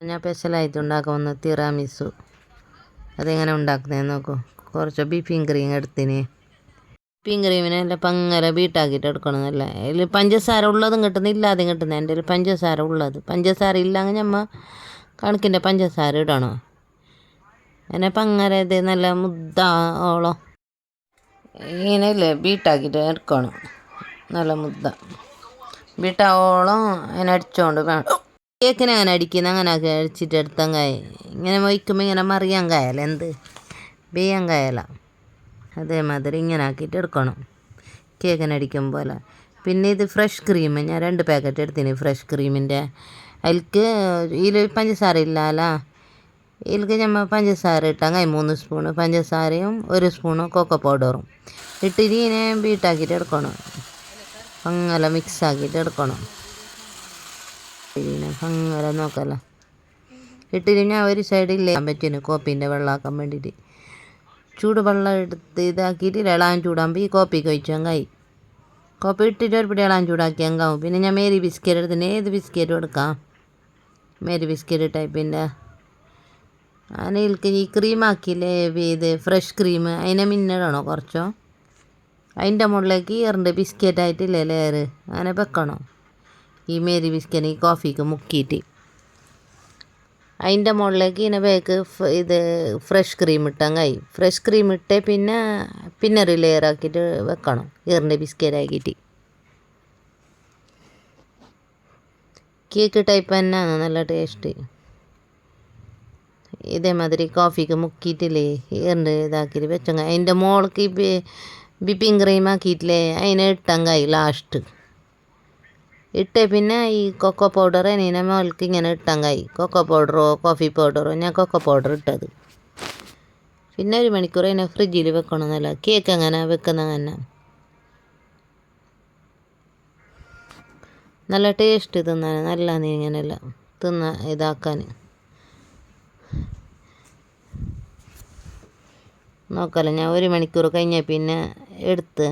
ഞാൻ സ്പെഷ്യലായിട്ട് ഉണ്ടാക്കുമെന്ന് തിറാമിസു. അതെങ്ങനെ ഉണ്ടാക്കുന്നതെന്ന് നോക്കൂ. കുറച്ച് ബീപ്പിംഗ് ക്രീം എടുത്തിന്. ബീപ്പിംഗ് ക്രീമിനെല്ലാം പങ്ങല ബീട്ടാക്കിയിട്ട് എടുക്കണം. നല്ല അതിൽ പഞ്ചസാര ഉള്ളതും കിട്ടുന്നു, ഇല്ലാതെയും കിട്ടുന്നത്. എൻ്റെ കയ്യിൽ പഞ്ചസാര ഉള്ളത്. പഞ്ചസാര ഇല്ലെങ്കിൽ നമ്മൾ കണക്കിൻ്റെ പഞ്ചസാര ഇടണം. അങ്ങനെ പങ്ങല ഇത് നല്ല മുദ്ദോളം ഇങ്ങനെയല്ലേ ബീട്ടാക്കിയിട്ട് എടുക്കണം. നല്ല മുദ്ദ ബീട്ടാവോളം അതിനെ അടിച്ചോണ്ട് വേണം. കേക്കിനെ അങ്ങനെ അടിക്കുന്ന അങ്ങനെ അടിച്ചിട്ട് എടുത്താൽ കായ ഇങ്ങനെ വയ്ക്കുമ്പോൾ ഇങ്ങനെ മറിയാൻ കായല, എന്ത് ബെയ്യാൻ കായല. അതേമാതിരി ഇങ്ങനെ ആക്കിയിട്ട് എടുക്കണം കേക്കിനെ അടിക്കും പോലെ. പിന്നെ ഇത് ഫ്രഷ് ക്രീം ഞാൻ 2 പാക്കറ്റ് എടുത്തിന്. ഫ്രഷ് ക്രീമിൻ്റെ അതിലേക്ക് ഇതിൽ പഞ്ചസാര ഇല്ലല്ലോ. ഇതിലേക്ക് നമ്മൾ പഞ്ചസാര ഇട്ടാൽ 3 സ്പൂണ് പഞ്ചസാരയും 1 സ്പൂണ് കൊക്കോ പൗഡറും ഇട്ടിട്ട് ഇതിനെ ബീട്ടാക്കിയിട്ട് എടുക്കണം. അങ്ങനെ മിക്സ് ആക്കിയിട്ട് എടുക്കണം. പിന്നെ അങ്ങനെ നോക്കല്ല ഇട്ടിട്ട് ഞാൻ ഒരു സൈഡിൽ പറ്റുന്നു കോപ്പീൻ്റെ വെള്ളമാക്കാൻ വേണ്ടിയിട്ട്. ചൂട് വെള്ളം എടുത്ത് ഇതാക്കിയിട്ട് ഇളാൻ ചൂടാകുമ്പോൾ ഈ കോപ്പിക്ക് ഒഴിച്ചങ്ങായി. കോപ്പി ഇട്ടിട്ട് ഒരു പിടി ഇളാൻ ചൂടാക്കി അങ്ങാവും. പിന്നെ ഞാൻ മേരി ബിസ്ക്കറ്റ് എടുത്തിന്. ഏത് ബിസ്ക്കറ്റും എടുക്കാം. മേരി ബിസ്ക്കറ്റ് ടൈപ്പിൻ്റെ അതിലേക്ക് ഈ ക്രീമാക്കിയില്ലേ ഇത് ഫ്രഷ് ക്രീം അതിനെ മിന്നിടണോ കുറച്ചോ. അതിൻ്റെ മുകളിലേക്ക് ഈറിൻ്റെ ബിസ്ക്കറ്റായിട്ടില്ലേ ലെയർ അങ്ങനെ വെക്കണം. ഈ മേരി ബിസ്ക്കറ്റ് ഈ കോഫിക്ക് മുക്കിയിട്ട് അതിൻ്റെ മുകളിലേക്ക് ഇതിനെ ബേക്ക് ഇത് ഫ്രഷ് ക്രീം ഇട്ടങ്ങായി. ഫ്രഷ് ക്രീം ഇട്ട് പിന്നെ ഒരു ലെയർ ആക്കിയിട്ട് വെക്കണം ഈറിൻ്റെ ബിസ്ക്കറ്റ് ആക്കിയിട്ട്. കേക്ക് ടൈപ്പ് തന്നെയാണ് നല്ല ടേസ്റ്റ്. ഇതേമാതിരി കോഫിക്ക് മുക്കിയിട്ടില്ലേ ഈറിൻ്റെ ഇതാക്കിയിട്ട് വെച്ചങ്ങ. അതിൻ്റെ മുകൾക്ക് ബിപ്പിംഗ് ക്രീം ആക്കിയിട്ടില്ലേ അതിനെ ഇട്ടങ്ങായി ലാസ്റ്റ് ഇട്ട് പിന്നെ ഈ കൊക്കോ പൗഡർ അതിനെ മുകൾക്ക് ഇങ്ങനെ ഇട്ടങ്ങായി. കൊക്കോ പൗഡറോ കോഫി പൗഡറോ, ഞാൻ കൊക്കോ പൗഡർ ഇട്ടത്. പിന്നെ 1 മണിക്കൂർ അതിനെ ഫ്രിഡ്ജിൽ വെക്കണം. നല്ല കേക്ക് അങ്ങനെ വെക്കുന്ന തന്നെ നല്ല ടേസ്റ്റ് തിന്നാൻ നല്ലതാണ്. ഇങ്ങനെയെല്ലാം ഇതാക്കാൻ നോക്കല്ല. ഞാൻ 1 മണിക്കൂർ കഴിഞ്ഞാൽ പിന്നെ എടുത്ത്